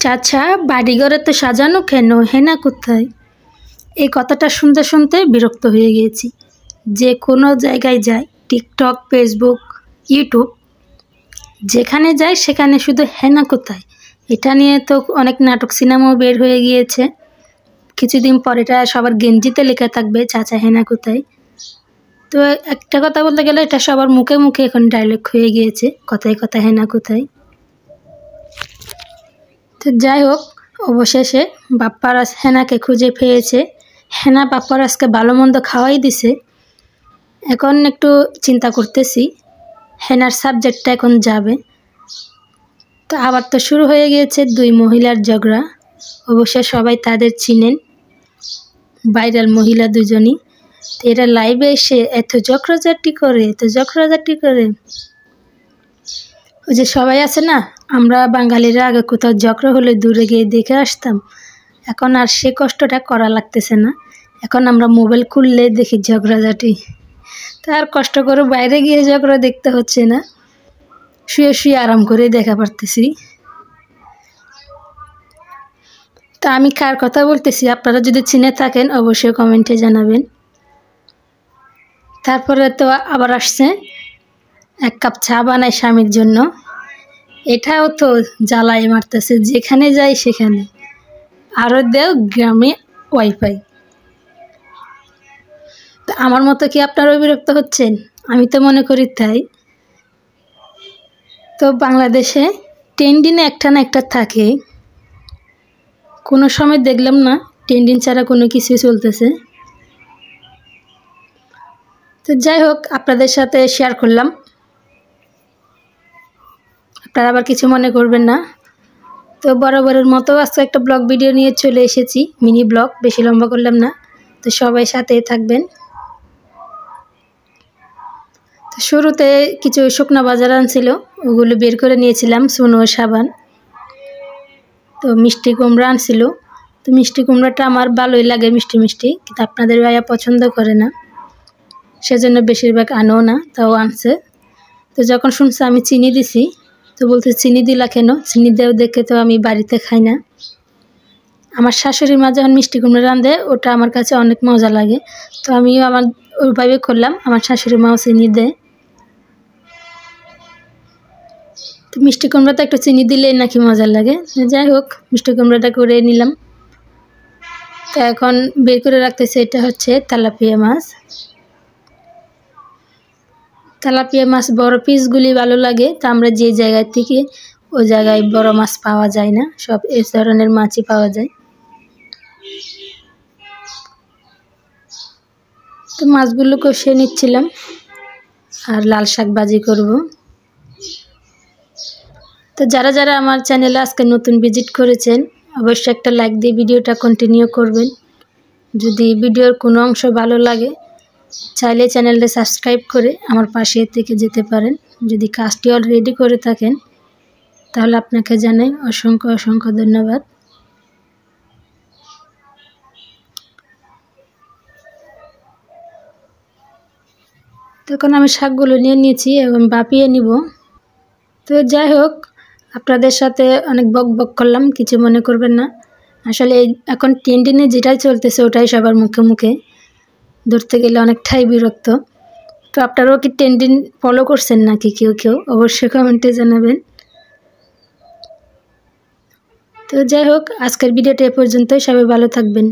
চাচা বাড়িঘরে তো সাজানো কেন, হেনা কোথায়? এই কথাটা শুনতে শুনতে বিরক্ত হয়ে গিয়েছি। যে কোনো জায়গায় যাই, টিকটক, ফেসবুক, ইউটিউব, যেখানে যাই সেখানে শুধু হেনা কোথায়। এটা নিয়ে তো অনেক নাটক সিনেমাও বের হয়ে গিয়েছে। কিছুদিন পর এটা সবার গেঞ্জিতে লেখা থাকবে, চাচা হেনা কোথায়। তো একটা কথা বলতে গেলে এটা সবার মুখে মুখে এখন ডায়লগ হয়ে গিয়েছে, কথায় কথায় হেনা কোথায়। তো যাই হোক, অবশেষে বাপ্পারাজ হেনাকে খুঁজে পেয়েছে। হেনা বাপ্পারাজকে ভালো মন্দ খাওয়াই দিছে। এখন একটু চিন্তা করতেছি হেনার সাবজেক্টটা এখন যাবে। তো আবার তো শুরু হয়ে গিয়েছে দুই মহিলার ঝগড়া। অবশ্য সবাই তাদের চিনেন, ভাইরাল মহিলা দুজনই। তো এরা লাইভে এসে এত ঝগড়াঝাটি করে। ওই যে সবাই আছে না, আমরা বাঙালিরা আগে কোথাও ঝগড়া হলে দূরে গিয়ে দেখে আসতাম, এখন আর সে কষ্টটা করা লাগতেছে না। এখন আমরা মোবাইল খুললে দেখি ঝগড়াঝাটি। তার কষ্ট করে বাইরে গিয়ে ঝগড়া দেখতে হচ্ছে না, শুয়ে শুয়ে আরাম করে দেখা পারতেছি। তা আমি কার কথা বলতেছি আপনারা যদি চিনে থাকেন অবশ্যই কমেন্টে জানাবেন। তারপরে তো আবার আসছে এক কাপ চা বানায় স্বামীর জন্য। এটাও তো জ্বালায় মারতেছে, যেখানে যাই সেখানে। আরও দেও গ্রামে ওয়াইফাই। তা আমার মতো কি আপনারাও বিরক্ত হচ্ছেন? আমি তো মনে করি তাই। তো বাংলাদেশে ট্রেন্ডিংয়ে একটা না একটা থাকে, কোনো সময় দেখলাম না ট্রেন্ডিং ছাড়া কোনো কিছু চলতেছে। তো যাই হোক, আপনাদের সাথে শেয়ার করলাম, আপনারা আবার কিছু মনে করবেন না। তো বরাবরের মতো আজকে একটা ব্লগ ভিডিও নিয়ে চলে এসেছি, মিনি ব্লগ, বেশি লম্বা করলাম না। তো সবাই সাথেই থাকবেন। তো শুরুতে কিছু শুকনা বাজার আনছিল, ওগুলো বের করে নিয়েছিলাম, সুনো সাবান। তো মিষ্টি কুমড়া আনছিল। তো মিষ্টি কুমড়াটা আমার ভালোই লাগে, মিষ্টি মিষ্টি, কিন্তু আপনাদের ভাইয়া পছন্দ করে না, সেজন্য বেশিরভাগ আনেও না, তাও আনছে। তো যখন শুনছে আমি চিনি দিছি, তো বলতে চিনি দিলা কেন? চিনি দেও দেখে তো আমি বাড়িতে খাই না। আমার শাশুড়ি মা যখন মিষ্টি কুমড়া রাঁধে ওটা আমার কাছে অনেক মজা লাগে, তো আমিও আমার ওইভাবে করলাম, আমার শাশুড়ি মাও চিনি দেয়। তো মিষ্টি কুমড়াতে একটু চিনি দিলেই নাকি মজা লাগে। যাই হোক, মিষ্টি কুমড়াটা করে নিলাম। তো এখন বের করে রাখতেছে, এটা হচ্ছে তেলাপিয়া মাছ। তেলাপিয়া মাছ বড় পিসগুলি ভালো লাগে, তো আমরা যে জায়গায় থেকে ওই জায়গায় বড় মাছ পাওয়া যায় না, সব এই ধরনের মাছই পাওয়া যায়। তো মাছগুলো কষিয়ে নিচ্ছিলাম, আর লাল শাক ভাজি করব। তো যারা যারা আমার চ্যানেলে আজকে নতুন ভিজিট করেছেন অবশ্যই একটা লাইক দিয়ে ভিডিওটা কন্টিনিউ করবেন। যদি ভিডিওর কোনো অংশ ভালো লাগে চাইলে চ্যানেলটা সাবস্ক্রাইব করে আমার পাশে থেকে যেতে পারেন। যদি কাজটি অলরেডি করে থাকেন তাহলে আপনাকে জানাই অসংখ্য অসংখ্য ধন্যবাদ। তখন আমি শাকগুলো নিয়ে নিয়েছি এবং ভাপিয়ে নিব। তো যাই হোক, আপনাদের সাথে অনেক বক বক করলাম, কিছু মনে করবেন না। আসলে এখন ট্রেন্ডিংয়ে যেটাই চলতেছে ওটাই সবার মুখে মুখে, ধরতে গেলে অনেকটাই বিরক্ত। তো আপনারাও কি ট্রেন্ডিং ফলো করছেন নাকি কেউ কেউ? অবশ্যই কমেন্টে জানাবেন। তো যাই হোক, আজকের ভিডিওটা এ পর্যন্তই, সবাই ভালো থাকবেন।